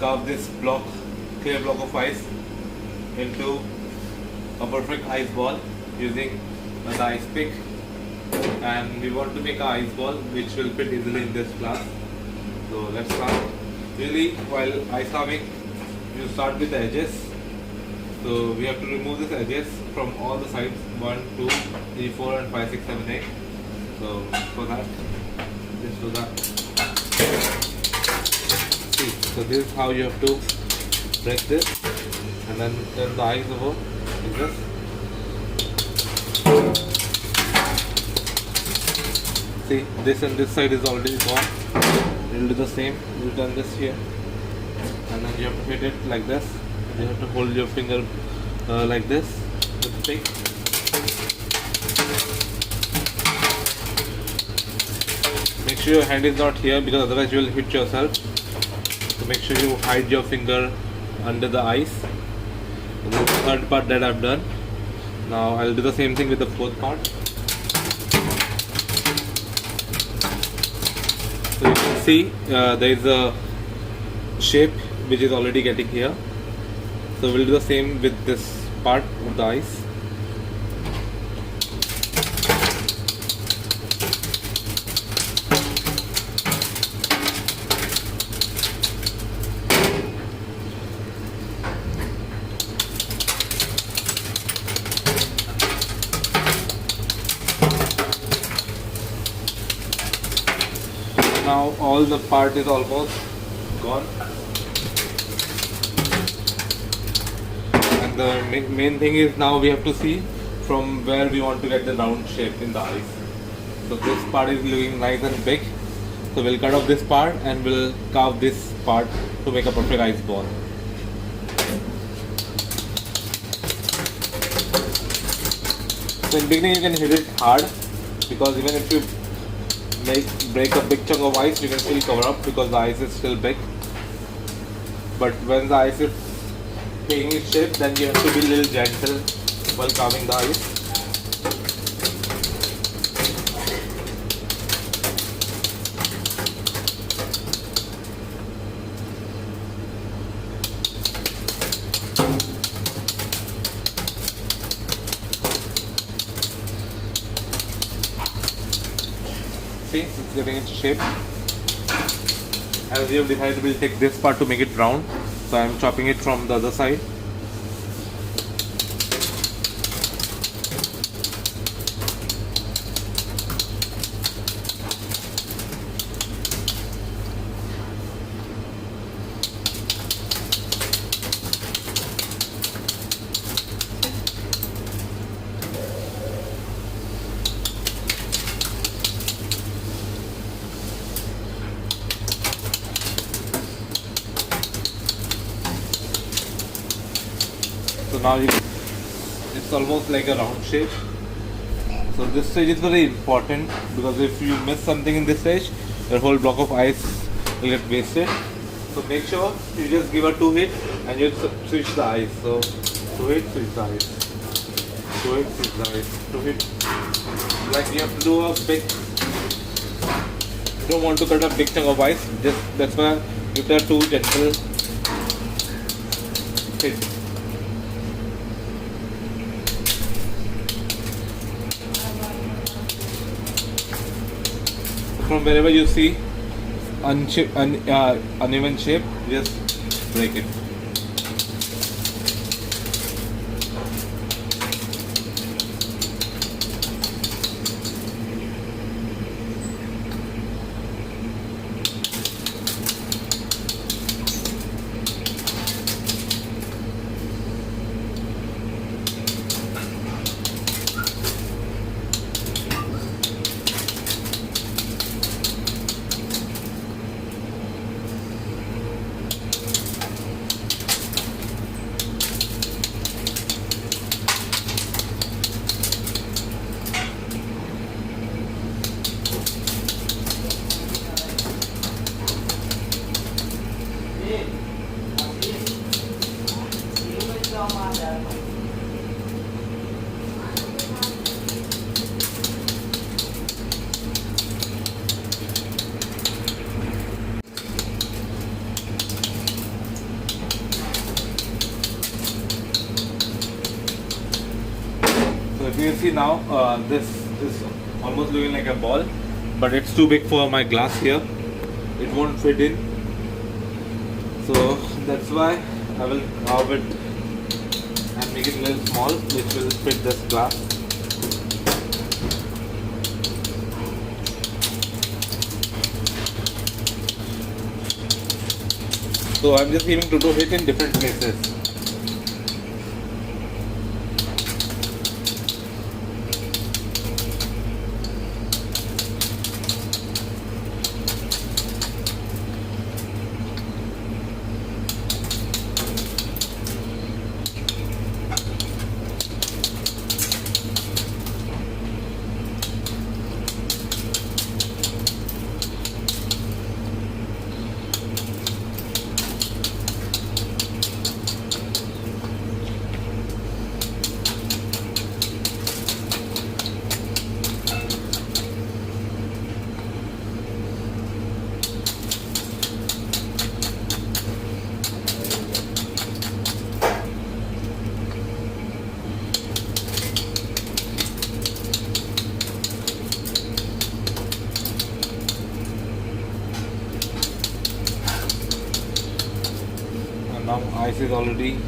carve this clear block of ice into a perfect ice ball using the ice pick, and we want to make an ice ball which will fit easily in this glass. So let's start. Usually while ice carving, you start with the edges. So we have to remove these edges from all the sides, 1, 2, 3, 4 and 5, 6, 7, 8. So for that, just do that. See, so this is how you have to break this, and then turn the ice over like this. See, this and this side is already gone. We'll do the same. We'll turn this here, and then you have to hit it like this. You have to hold your finger like this with the pick. Make sure your hand is not here, because otherwise you will hit yourself. So make sure you hide your finger under the ice. And this is the third part that I've done. Now I'll do the same thing with the fourth part. So you can see there is a shape which is already getting here. So we'll do the same with this part of the ice. Now all the part is almost gone. The main thing is now we have to see from where we want to get the round shape in the ice. So this part is looking nice and big. So we'll cut off this part and we'll carve this part to make a perfect ice ball. So in beginning you can hit it hard, because even if you break a big chunk of ice, you can still cover up because the ice is still big. But when the ice is taking its shape, then you have to be a little gentle while carving the ice. See, it's getting its shape. As we have decided, we'll take this part to make it round. So I am chopping it from the other side. So now it's almost like a round shape. So this stage is very important, because if you miss something in this stage, your whole block of ice will get wasted. So make sure you just give a 2 hit and you switch the ice. So 2 hit, switch the ice. 2 hit, switch the ice. 2 hit. Like you have to do a big. You don't want to cut a big chunk of ice. That's why give the 2 gentle hits. From wherever you see uneven shape, just break it. you can see now, this is almost looking like a ball, but it's too big for my glass here. It won't fit in. So that's why I will carve it and make it a little small, which will fit this glass. So I'm just aiming to do it in different places. Now ice is already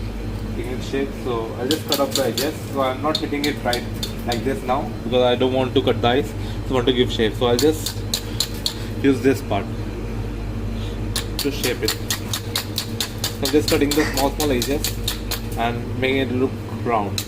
taking shape, so I'll just cut off the edges. So I'm not hitting it right like this now because I don't want to cut the ice, so I want to give shape. So I'll just use this part to shape it. So I'm just cutting the small edges and making it look round.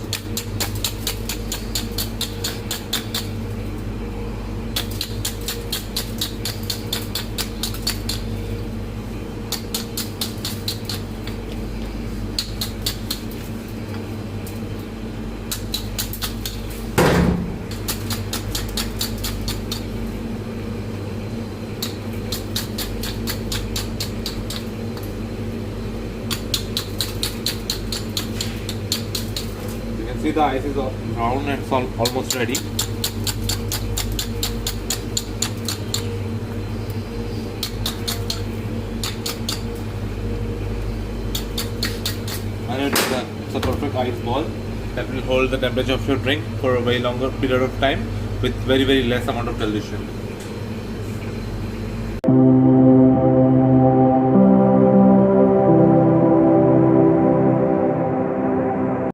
See, the ice is brown and it's almost ready. And it's a perfect ice ball that will hold the temperature of your drink for a very longer period of time with very less amount of dilution.